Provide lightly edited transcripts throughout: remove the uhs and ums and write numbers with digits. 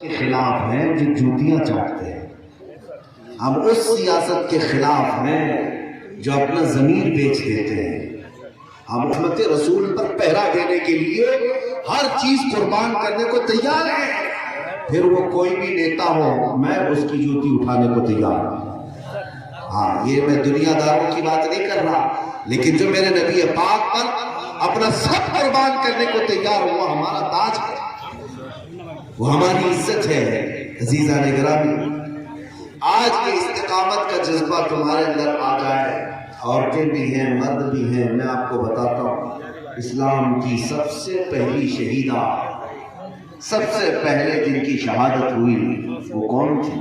کے خلاف ہیں جو جوتیاں چاٹتے ہیں، ہم اس سیاست کے خلاف ہیں جو اپنا ضمیر بیچ دیتے ہیں۔ ہم محمد رسول پر پہرا دینے کے لیے ہر چیز قربان کرنے کو تیار ہیں، پھر وہ کوئی بھی نیتا ہو میں اس کی جوتی اٹھانے کو تیار ہوں۔ ہاں، یہ میں دنیا داروں کی بات نہیں کر رہا، لیکن جو میرے نبی پاک پر اپنا سب قربان کرنے کو تیار ہوا، ہمارا تاج ہے، وہ ہماری عزت ہے۔ عزیزان گرامی، آج کے استقامت کا جذبہ تمہارے اندر آ جائے، عورتیں بھی ہیں مرد بھی ہیں۔ میں آپ کو بتاتا ہوں، اسلام کی سب سے پہلی شہیدہ، سب سے پہلے جن کی شہادت ہوئی وہ کون تھی؟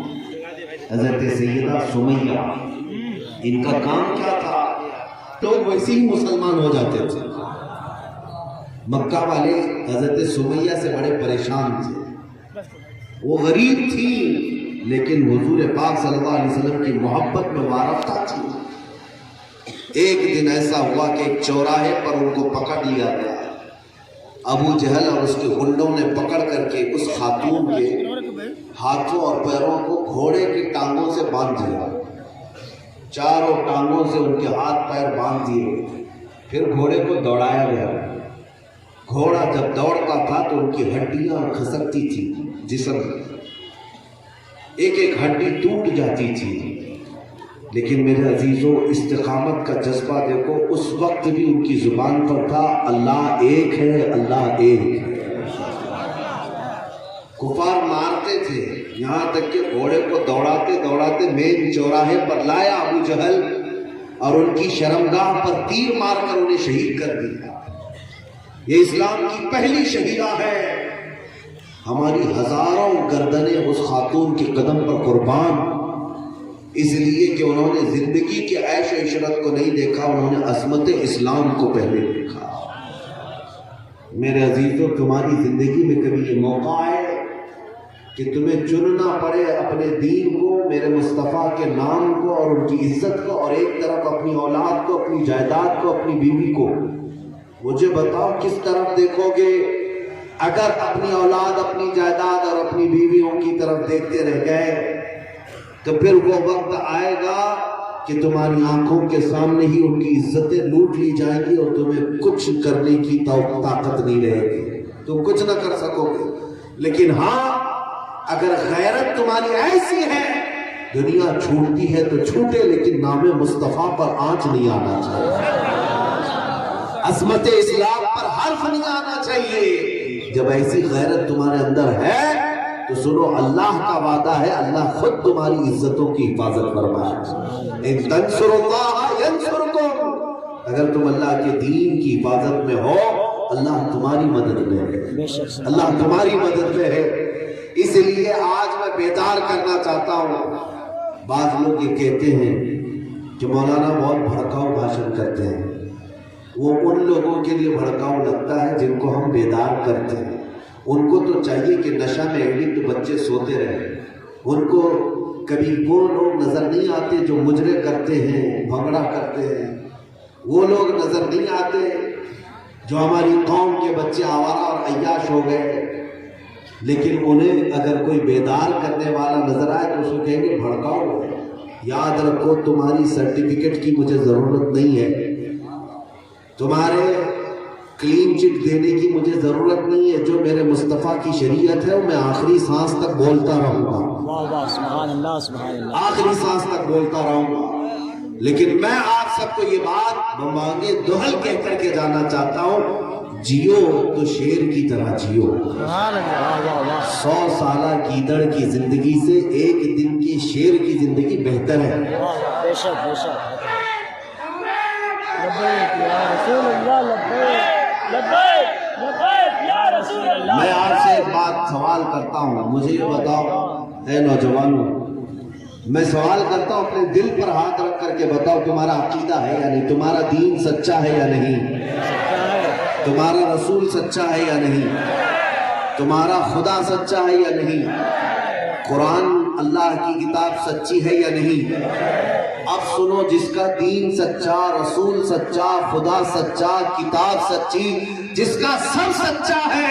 حضرت سیدہ سمیہ۔ ان کا کام کیا تھا؟ لوگ ویسے ہی مسلمان ہو جاتے تھے، مکہ والے حضرت سمیہ سے بڑے پریشان تھے، وہ غریب تھی لیکن حضور پاک صلی اللہ علیہ وسلم کی محبت میں وارفتہ تھی۔ ایک دن ایسا ہوا کہ ایک چوراہے پر ان کو پکڑ لیا گیا، ابو جہل اور اس کے غنڈوں نے پکڑ کر کے اس خاتون کے ہاتھوں اور پیروں کو گھوڑے کی ٹانگوں سے باندھ دیا، چاروں ٹانگوں سے ان کے ہاتھ پیر باندھ دیے، پھر گھوڑے کو دوڑایا گیا۔ گھوڑا جب دوڑتا تھا تو ان کی ہڈیاں کھسکتی تھی، جسم ایک ایک ہڈی ٹوٹ جاتی تھی، لیکن میرے عزیزوں استقامت کا جذبہ دیکھو، اس وقت بھی ان کی زبان پر تھا اللہ ایک ہے، اللہ ایک ہے۔ کفار مارتے تھے، یہاں تک کہ گھوڑے کو دوڑاتے دوڑاتے مین چوراہے پر لایا ابو جہل، اور ان کی شرمگاہ پر تیر مار کر انہیں شہید کر دیا۔ یہ اسلام کی پہلی شہیدہ ہے، ہماری ہزاروں گردنیں اس خاتون کے قدم پر قربان، اس لیے کہ انہوں نے زندگی کے عیش و عشرت کو نہیں دیکھا، انہوں نے عظمت اسلام کو پہلے دیکھا۔ میرے عزیزوں، تمہاری زندگی میں کبھی یہ موقع آئے کہ تمہیں چننا پڑے اپنے دین کو، میرے مصطفیٰ کے نام کو اور ان کی عزت کو، اور ایک طرف اپنی اولاد کو، اپنی جائیداد کو، اپنی بیوی کو، مجھے بتاؤ کس طرف دیکھو گے؟ اگر اپنی اولاد، اپنی جائیداد اور اپنی بیویوں کی طرف دیکھتے رہ گئے تو پھر وہ وقت آئے گا کہ تمہاری آنکھوں کے سامنے ہی ان کی عزتیں لوٹ لی جائیں گی اور تمہیں کچھ کرنے کی طاقت نہیں رہے گی، تم کچھ نہ کر سکو گے۔ لیکن ہاں، اگر غیرت تمہاری ایسی ہے، دنیا چھوٹتی ہے تو چھوٹے، لیکن نام مصطفیٰ پر آنچ نہیں آنا چاہیے، عظمت اسلام پر حرف نہیں آنا چاہیے۔ جب ایسی غیرت تمہارے اندر ہے تو سنو، اللہ کا وعدہ ہے، اللہ خود تمہاری عزتوں کی حفاظت فرمائے۔ ان تنصروا اللہ ینصرکم، اگر تم اللہ کے دین کی حفاظت میں ہو، اللہ تمہاری مدد میں ہے، اللہ تمہاری مدد میں ہے۔ اس لیے آج میں بیدار کرنا چاہتا ہوں۔ بعض لوگ یہ کہتے ہیں کہ مولانا بہت بھڑکاؤ بھاشن کرتے ہیں، وہ ان لوگوں کے لیے بھڑکاؤ لگتا ہے جن کو ہم بیدار کرتے ہیں۔ ان کو تو چاہیے کہ نشہ میں ایڈکٹ بچے سوتے رہیں، ان کو کبھی وہ لوگ نظر نہیں آتے جو مجرے کرتے ہیں، بھنگڑا کرتے ہیں، وہ لوگ نظر نہیں آتے جو ہماری قوم کے بچے آوارہ اور عیاش ہو گئے، لیکن انہیں اگر کوئی بیدار کرنے والا نظر آئے تو اس کو کہیں گے بھڑکاؤ۔ یاد رکھو، تمہاری سرٹیفکیٹ کی مجھے ضرورت نہیں ہے، تمہارے کلین چٹ دینے کی مجھے ضرورت نہیں ہے، جو میرے مصطفیٰ کی شریعت ہے وہ میں آخری سانس تک بولتا رہوں گا، آخری سانس تک بولتا رہوں گا۔ لیکن میں آپ سب کو یہ بات بمانگے دہل کہہ کر کے جانا چاہتا ہوں، جیو تو شیر کی طرح جیو۔ 100 سالہ گیدڑ کی زندگی سے ایک دن کی شیر کی زندگی بہتر ہے۔ بے شک بے شک۔ لبیک یا رسول اللہ، لبیک لبیک لبیک یا رسول اللہ۔ میں آپ سے ایک بات سوال کرتا ہوں، مجھے یہ بتاؤ اے نوجوانوں، میں سوال کرتا ہوں، اپنے دل پر ہاتھ رکھ کر کے بتاؤ تمہارا عقیدہ ہے یا نہیں، تمہارا دین سچا ہے یا نہیں، تمہارا رسول سچا ہے یا نہیں، تمہارا خدا سچا ہے یا نہیں، قرآن اللہ کی کتاب سچی ہے یا نہیں۔ اب سنو، جس کا دین سچا، رسول سچا، خدا سچا، کتاب سچی، جس کا سب سچا ہے،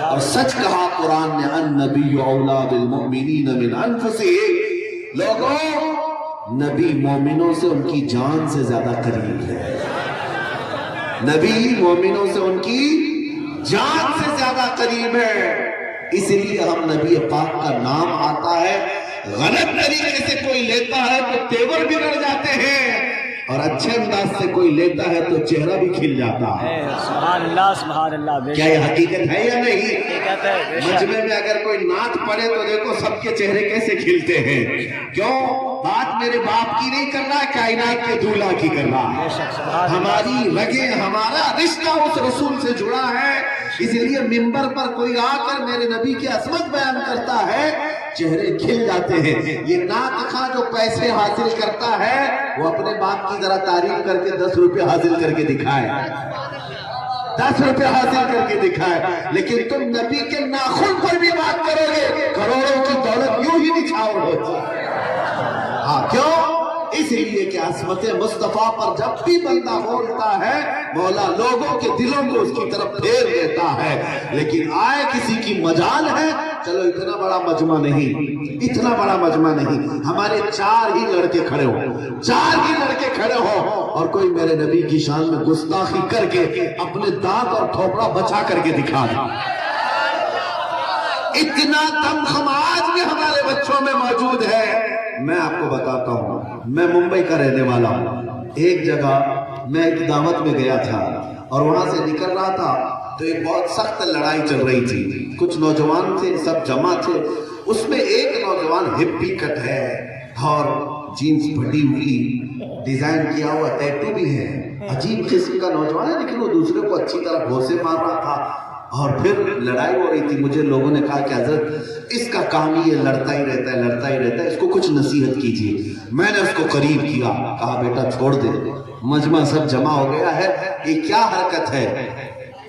اور سچ کہا قرآن نے النبی اولا بالمؤمنین من انفسہم، لوگوں نبی مومنوں سے ان کی جان سے زیادہ قریب ہے، نبی مومنوں سے ان کی جان سے زیادہ قریب ہے، اس لیے ہم نبی پاک کا نام آتا ہے، غلط طریقے سے کوئی لیتا ہے تو تیور بگڑ جاتے ہیں، اور اچھے انداز سے کوئی لیتا ہے تو چہرہ بھی کھل جاتا ہے۔ سبحان اللہ سبحان اللہ، کیا یہ حقیقت ہے یا نہیں؟ حقیقت ہے۔ مجمع میں اگر کوئی نعت پڑھے تو دیکھو سب کے چہرے کیسے کھلتے ہیں، کیوں؟ بات میرے باپ کی نہیں کر رہا ہے، کائنات کے دولہ کی کر رہا ہے، ہماری رگیں، ہمارا رشتہ اس رسول سے جڑا ہے، اس لیے منبر پر کوئی آ کر میرے نبی کی عظمت بیان کرتا ہے، چہرے کھل جاتے ہیں۔ یہ نعت خواں جو پیسے حاصل کرتا ہے وہ اپنے باپ کی ذرا تعریف کر کے 10 روپے حاصل کر کے دکھائے، 10 روپے حاصل کر کے دکھائے، لیکن تم نبی کے ناخن پر بھی بات کرو گے کروڑوں کی دولت یوں ہی نچھاور ہوتی ہے۔ ہاں کیوں؟ اس لیے کہ عظمت مصطفیٰ پر جب بھی بندہ بولتا ہے مولا لوگوں کے دلوں کو اس کی طرف پھیر دیتا ہے، لیکن آئے کسی کی مجال ہے، چلو اتنا بڑا مجمع نہیں، اتنا بڑا مجمع نہیں، ہمارے 4 ہی لڑکے کھڑے ہو، 4 ہی لڑکے کھڑے ہو اور کوئی میرے نبی کی شان میں گستاخی کر کے اپنے دانت اور تھوپڑا بچا کر کے دکھا دیں، اتنا دم آج بھی ہمارے بچوں میں موجود ہے۔ میں آپ کو بتاتا ہوں، میں ممبئی کا رہنے والا ہوں، ایک جگہ میں ایک دعوت میں گیا تھا اور وہاں سے نکل رہا تھا تو ایک بہت سخت لڑائی چل رہی تھی، کچھ نوجوان تھے، سب جمع تھے، اس میں ایک نوجوان ہپی کٹ ہے اور جینز پھٹی ہوئی، ڈیزائن کیا ہوا ٹیٹو بھی ہے، عجیب قسم کا نوجوان ہے، لیکن وہ دوسرے کو اچھی طرح گھوسے مار رہا تھا اور پھر لڑائی ہو رہی تھی۔ مجھے لوگوں نے کہا کہ حضرت اس کا کام ہی یہ لڑتا ہی رہتا ہے، لڑتا ہی رہتا ہے، اس کو کچھ نصیحت کیجیے۔ میں نے اس کو قریب کیا، کہا بیٹا چھوڑ دے، مجمع سب جمع ہو گیا ہے، یہ کیا حرکت ہے؟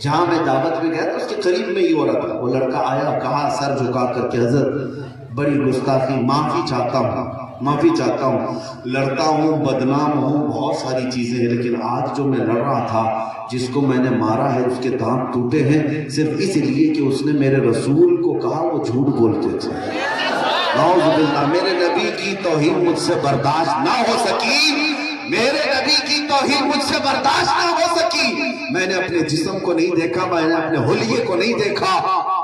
جہاں میں دعوت میں گیا تھا اس کے قریب میں ہی ہو رہا تھا، وہ لڑکا آیا، کہا سر جھکا کر کہ حضرت بڑی گستاخی، معافی چاہتا ہوں، معافی چاہتا ہوں، لڑتا ہوں، بدنام ہوں، بہت ساری چیزیں ہیں، لیکن آج جو میں لڑ رہا تھا، جس کو میں نے مارا ہے اس کے دانت ٹوٹے ہیں صرف اس لیے کہ اس نے میرے رسول کو کہا وہ جھوٹ بولتے تھے۔ نعوذ باللہ، میرے نبی کی توہین مجھ سے برداشت نہ ہو سکی، میرے نبی کی توہین مجھ سے برداشت نہ ہو سکی، میں نے اپنے جسم کو نہیں دیکھا، میں نے اپنے حلیے کو نہیں دیکھا،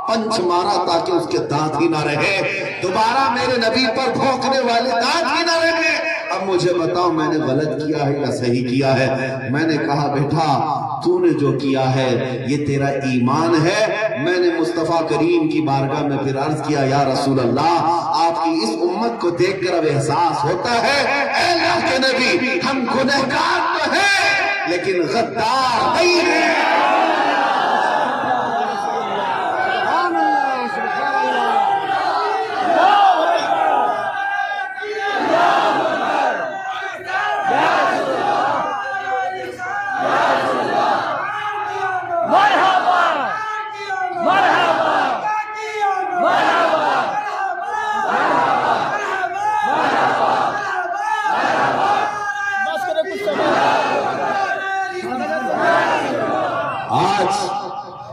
پنچ مارا تاکہ اس کے دانت ہی نہ رہے، دوبارہ میرے نبی پر بھونکنے والے دانت ہی نہ رہے۔ اب مجھے بتاؤ میں نے غلط کیا ہے یا صحیح کیا ہے؟ میں نے کہا بیٹا تو نے جو کیا ہے یہ تیرا ایمان ہے۔ میں نے مصطفیٰ کریم کی بارگاہ میں پھر عرض کیا یا رسول اللہ، آپ کی اس امت کو دیکھ کر اب احساس ہوتا ہے اے اللہ کے نبی ہم گنہگار تو ہیں لیکن غدار نہیں ہیں۔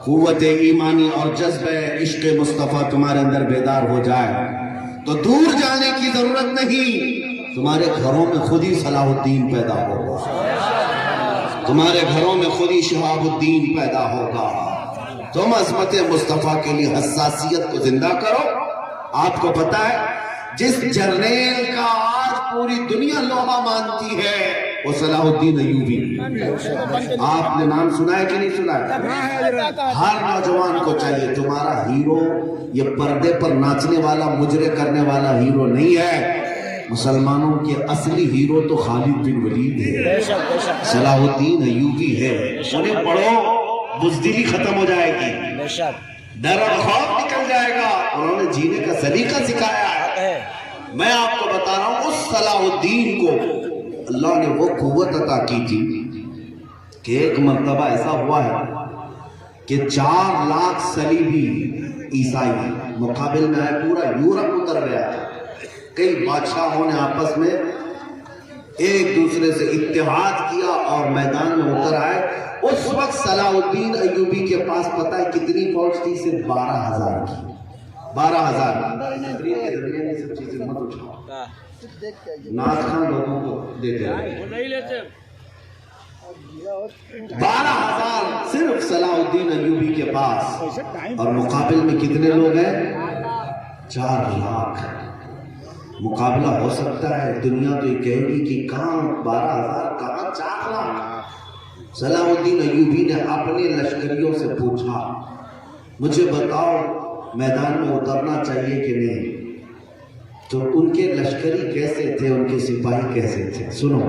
قوت ایمانی اور جذبہ عشق مصطفیٰ تمہارے اندر بیدار ہو جائے تو دور جانے کی ضرورت نہیں، تمہارے گھروں میں خود ہی صلاح الدین پیدا ہوگا، تمہارے گھروں میں خود ہی شہاب الدین پیدا ہوگا۔ تم عظمت مصطفیٰ کے لیے حساسیت کو زندہ کرو۔ آپ کو پتا ہے جس جرنیل کا آج پوری دنیا لوہا مانتی ہے وہ صلاح الدین ایوبی، آپ نے نام سنا ہے کہ نہیں سنا ہے؟ ہر نوجوان کو چاہیے تمہارا ہیرو یہ پردے پر ناچنے والا مجرے کرنے والا ہیرو نہیں ہے، مسلمانوں کے اصلی ہیرو تو خالد بن ولید ہے، صلاح الدین ایوبی ہے۔ انہیں پڑھو بزدلی ختم ہو جائے گی، ڈر اور خوف نکل جائے گا، انہوں نے جینے کا سلیقہ سکھایا ہے۔ میں آپ کو بتا رہا ہوں اس صلاح الدین کو اللہ نے وہ قوت عطا کی تھی کہ ایک مرتبہ ایسا ہوا ہے کہ 4 لاکھ صلیبی عیسائی مقابل میں آئے، پورا یورپ اتر گیا تھا، کئی بادشاہوں نے آپس میں ایک دوسرے سے اتحاد کیا اور میدان میں اتر آئے اس وقت صلاح الدین ایوبی کے پاس پتہ ہے کتنی فوج تھی؟ صرف 12,000 کی. 12,000. یہ سب چیزیں مت اٹھاؤ. ناز خان لوگوں کو دیتے ہیں. وہ نہیں لیتے. 12,000 صرف صلاح الدین ایوبی کے پاس, اور مقابل میں کتنے لوگ ہیں؟ 4 لاکھ. مقابلہ ہو سکتا ہے؟ دنیا تو یہ کہے گی کہ کہاں 12,000 کہاں 4 لاکھ. صلاح الدین ایوبی نے اپنے لشکریوں سے پوچھا مجھے بتاؤ میدان میں اترنا چاہیے کہ نہیں؟ تو ان کے لشکری کیسے تھے, ان کے سپاہی کیسے تھے؟ سنو.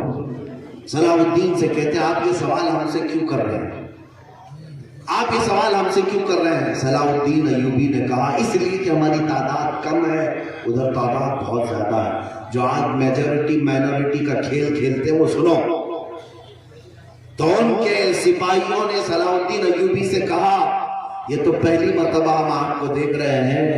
صلاح الدین سے کہتے ہیں آپ یہ سوال ہم سے کیوں کر رہے ہیں؟ آپ یہ سوال ہم سے کیوں کر رہے ہیں؟ صلاح الدین ایوبی نے کہا اس لیے کہ ہماری تعداد کم ہے, ادھر تعداد بہت زیادہ ہے. جو آج میجورٹی مائنورٹی کا کھیل کھیلتے ہیں وہ سنو. تو ان کے سپاہیوں نے صلاح الدین ایوبی سے کہا یہ تو پہلی مرتبہ ہم آپ کو دیکھ رہے ہیں,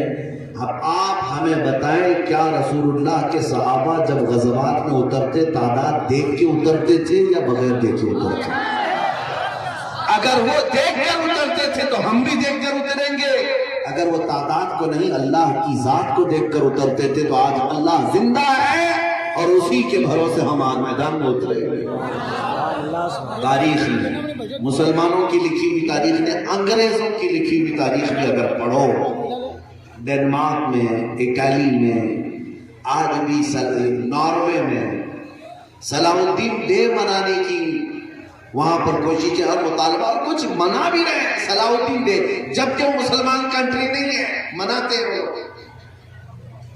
اب آپ ہمیں بتائیں کیا رسول اللہ کے صحابہ جب غزوات میں اترتے تعداد دیکھ کے اترتے تھے یا بغیر دیکھے اترتے؟ اگر وہ دیکھ کر اترتے تھے تو ہم بھی دیکھ کر اتریں گے. اگر وہ تعداد کو نہیں اللہ کی ذات کو دیکھ کر اترتے تھے تو آج اللہ زندہ ہے اور اسی کے بھروسے ہم آج میدان میں اتریں گے. تاریخ میں مسلمانوں کی لکھی ہوئی تاریخ نے انگریزوں کی لکھی ہوئی تاریخ بھی اگر پڑھو, ڈنمارک میں, اٹلی میں, آج بھی ناروے میں صلاح الدین ڈے منانے کی وہاں پر کوششیں اور مطالبہ, اور کچھ منا بھی رہے ہیں صلاح الدین ڈے, جبکہ وہ مسلمان کنٹری نہیں ہے, مناتے ہیں.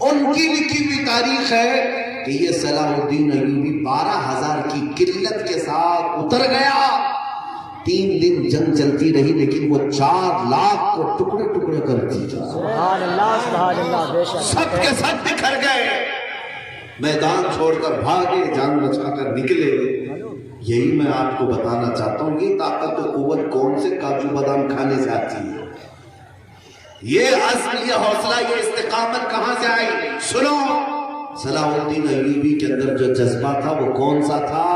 ان کی لکھی ہوئی تاریخ ہے کہ یہ صلاح الدین ایوبی 12,000 کی قلت کے ساتھ اتر گیا. 3 دن جنگ چلتی رہی لیکن وہ 4 لاکھ کو ٹکڑے ٹکڑے کر دی. سبحان اللہ سبحان اللہ. بے شک سب کے سب بکھر گئے, میدان چھوڑ کر بھاگے, جان بچا کر نکلے. یہی میں آپ کو بتانا چاہتا ہوں یہ طاقت و قوت کون سے کاجو بادام کھانے سے آتی ہے؟ یہ عزم, یہ حوصلہ, یہ استقامت کہاں سے آئی؟ سنو. صلاح الدین ایوبی کے اندر جو جذبہ تھا وہ کون سا تھا؟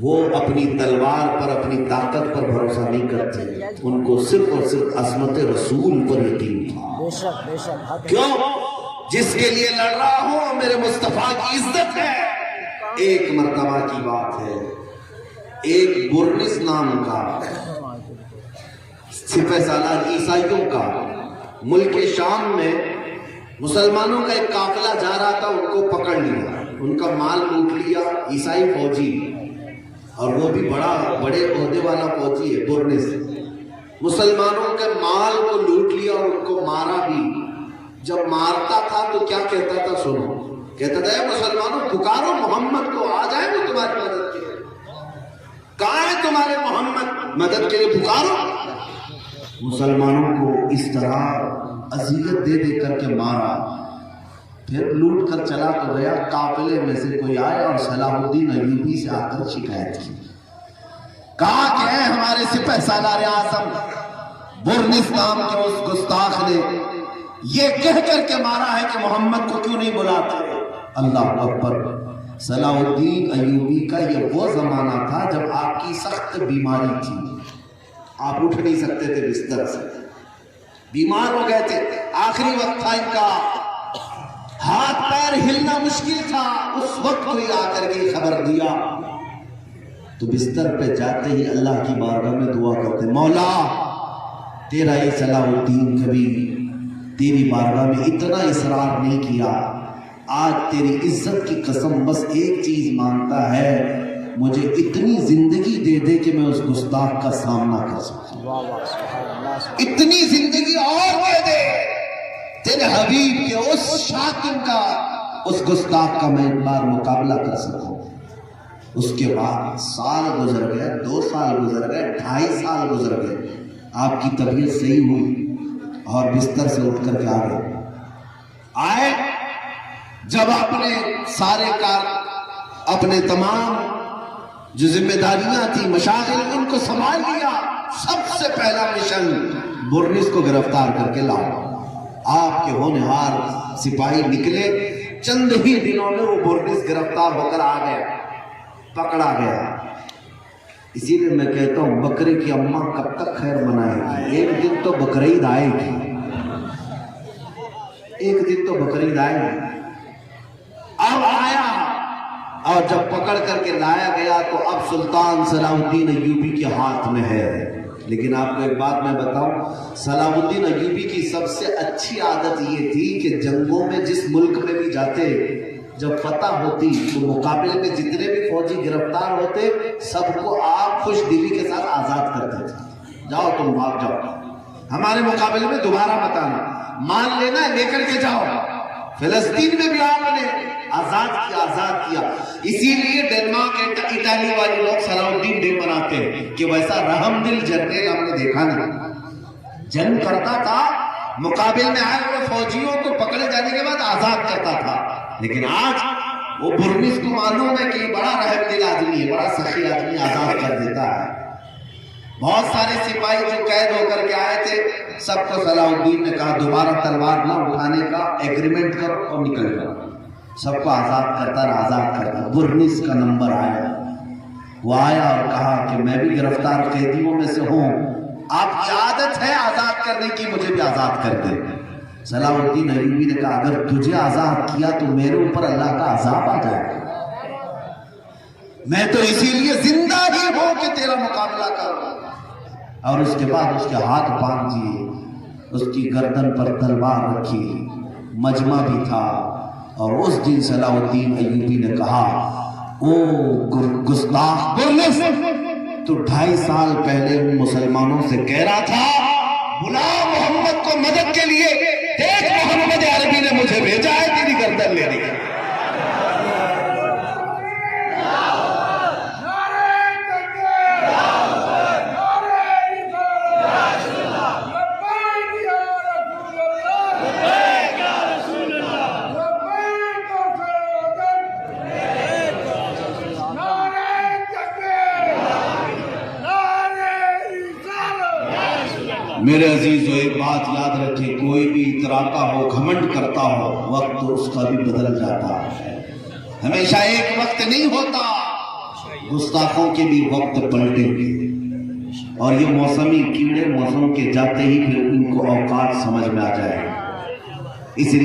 وہ اپنی تلوار پر, اپنی طاقت پر بھروسہ نہیں کرتے, ان کو صرف اور صرف عظمت رسول پر یقین تھا. بے شک بے شک. کیوں؟ جس کے لیے لڑ رہا ہوں میرے مصطفیٰ کی عزت ہے. ایک مرتبہ کی بات ہے, ایک برنس نام کا سپہ سالار عیسائیوں کا ملک شام میں مسلمانوں کا ایک قافلہ جا رہا تھا, ان کو پکڑ لیا, ان کا مال لوٹ لیا. عیسائی فوجی, اور وہ بھی بڑے عہدے والا فوجی ہے, برنس. مسلمانوں کے مال کو لوٹ لیا اور ان کو مارا بھی. جب مارتا تھا تو کیا کہتا تھا؟ سنو. کہتا تھا اے مسلمانوں پکارو محمد کو, آ جائیں گے تمہاری مدد کے لیے. کہاں ہے تمہارے محمد؟ مدد کے لیے پکارو. مسلمانوں کو اس طرح اذیت دے دے کر کے مارا. پھر لوٹ کر چلا تو گیا. قافلے میں سے کوئی آئے اور صلاح الدین ایوبی سے آ کر شکایت کی. کہا کہ اے ہمارے سپہ سالار اعظم, برنس نام کے اس گستاخ نے یہ کہہ کر کے مارا ہے کہ محمد کو کیوں نہیں بلاتے؟ اللہ اکبر. صلاح الدین ایوبی کا یہ وہ زمانہ تھا جب آپ کی سخت بیماری تھی, آپ اٹھ نہیں سکتے تھے بستر سے, بیمار ہو گئے تھے, آخری وقت تھا ان کا, ہاتھ پیر ہلنا مشکل تھا. اس وقت کوئی آ کر کے خبر دیا تو بستر پہ جاتے ہی اللہ کی بارگاہ میں دعا کرتے, مولا تیرا یہ صلاح الدین کبھی تیری بارگاہ میں اتنا اصرار نہیں کیا, آج تیری عزت کی قسم بس ایک چیز مانگتا ہے, مجھے اتنی زندگی دے دے کہ میں اس گستاخ کا سامنا کر سکوں. اتنی زندگی اور دے دے تیرے حبیب کے اس شاتم کا, اس گستاخ کا میں ایک بار مقابلہ کر سکوں. اس کے بعد سال گزر گئے, 2 سال گزر گئے, 2.5 سال گزر گئے. آپ کی طبیعت صحیح ہوئی اور بستر سے اٹھ کر کے آئے. جب اپنے سارے کار, اپنے تمام جو ذمہ داریاں تھی, مشاغل, ان کو سنبھال لیا. سب سے پہلا مشن برنس کو گرفتار کر کے لاؤ. آپ کے ہونہار سپاہی نکلے, چند ہی دنوں میں وہ برنس گرفتار ہو کر آ گیا, پکڑا گیا. اسی لیے میں کہتا ہوں بکرے کی اماں کب تک خیر منائے گی؟ ایک دن تو بقرعید آئے گی، ایک دن تو بقرعید آئے گی۔ اب آیا اور جب پکڑ کر کے لایا گیا تو اب سلطان صلاح الدین ایوبی کے ہاتھ میں ہے۔ لیکن آپ کو ایک بات میں بتاؤں، صلاح الدین ایوبی کی سب سے اچھی عادت یہ تھی کہ جنگوں میں جس ملک میں بھی جاتے، جب فتح ہوتی تو مقابلے میں جتنے بھی فوجی گرفتار ہوتے سب کو آپ خوش دلی کے ساتھ آزاد کرتے تھے۔ جاؤ تم بھاگ جاؤ، ہمارے مقابلے میں دوبارہ مت آنا، مان لینا لے کر کے جاؤ۔ فلسطین میں بھی آپ نے آزاد کیا۔ اسی لیے ڈنمارک اٹالی والے لوگ صلاح الدین ڈے مناتے ہیں کہ ویسا رحم دل جنرل ہم نے دیکھا نہیں، جنگ کرتا تھا، مقابل میں آئے ہوئے فوجیوں کو پکڑے جانے کے بعد آزاد کرتا تھا۔ لیکن آج وہ برنس کو معلوم ہے کہ یہ بڑا رحم دل آدمی ہے، بڑا سخی آدمی، آزاد کر دیتا ہے۔ بہت سارے سپاہی جو قید ہو کر کے آئے تھے سب کو صلاح الدین نے کہا دوبارہ تلوار نہ اٹھانے کا ایگریمنٹ کرو اور نکل جاؤ۔ سب کو آزاد کرتا برنس کا نمبر آیا، وہ آیا اور کہا کہ میں بھی گرفتار قیدیوں میں سے ہوں، آپ کی عادت ہے آزاد کرنے کی، مجھے بھی آزاد کر دے۔ صلاح الدین ایوبی نے کہا اگر تجھے آزاد کیا تو میرے اوپر اللہ کا عذاب آ جائے گا، میں تو اسی لیے زندہ ہی ہوں کہ تیرا مقابلہ کروں۔ اور اس کے بعد اس کے ہاتھ باندھ دیے، اس کی گردن پر تلوار رکھی، مجمع بھی تھا۔ اور اس دن صلاح الدین ایوبی نے کہا او گستاخ برنس، تو 2.5 سال پہلے مسلمانوں سے کہہ رہا تھا بلا محمد کو مدد کے لیے، دیکھ محمد عربی نے مجھے بھیجا ہے تیری گردن لینے کا۔ میرے عزیزو ایک بات یاد رکھیں، کوئی بھی اتراتا ہو، گھمنڈ کرتا ہو، وقت اس کا بھی بدل جاتا ہے، ہمیشہ ایک وقت نہیں ہوتا، گستاخوں کے بھی وقت پلٹیں گے۔ اور یہ موسمی کیڑے موسم کے جاتے ہی پھر ان کو اوقات سمجھ میں آ جائے، اس لیے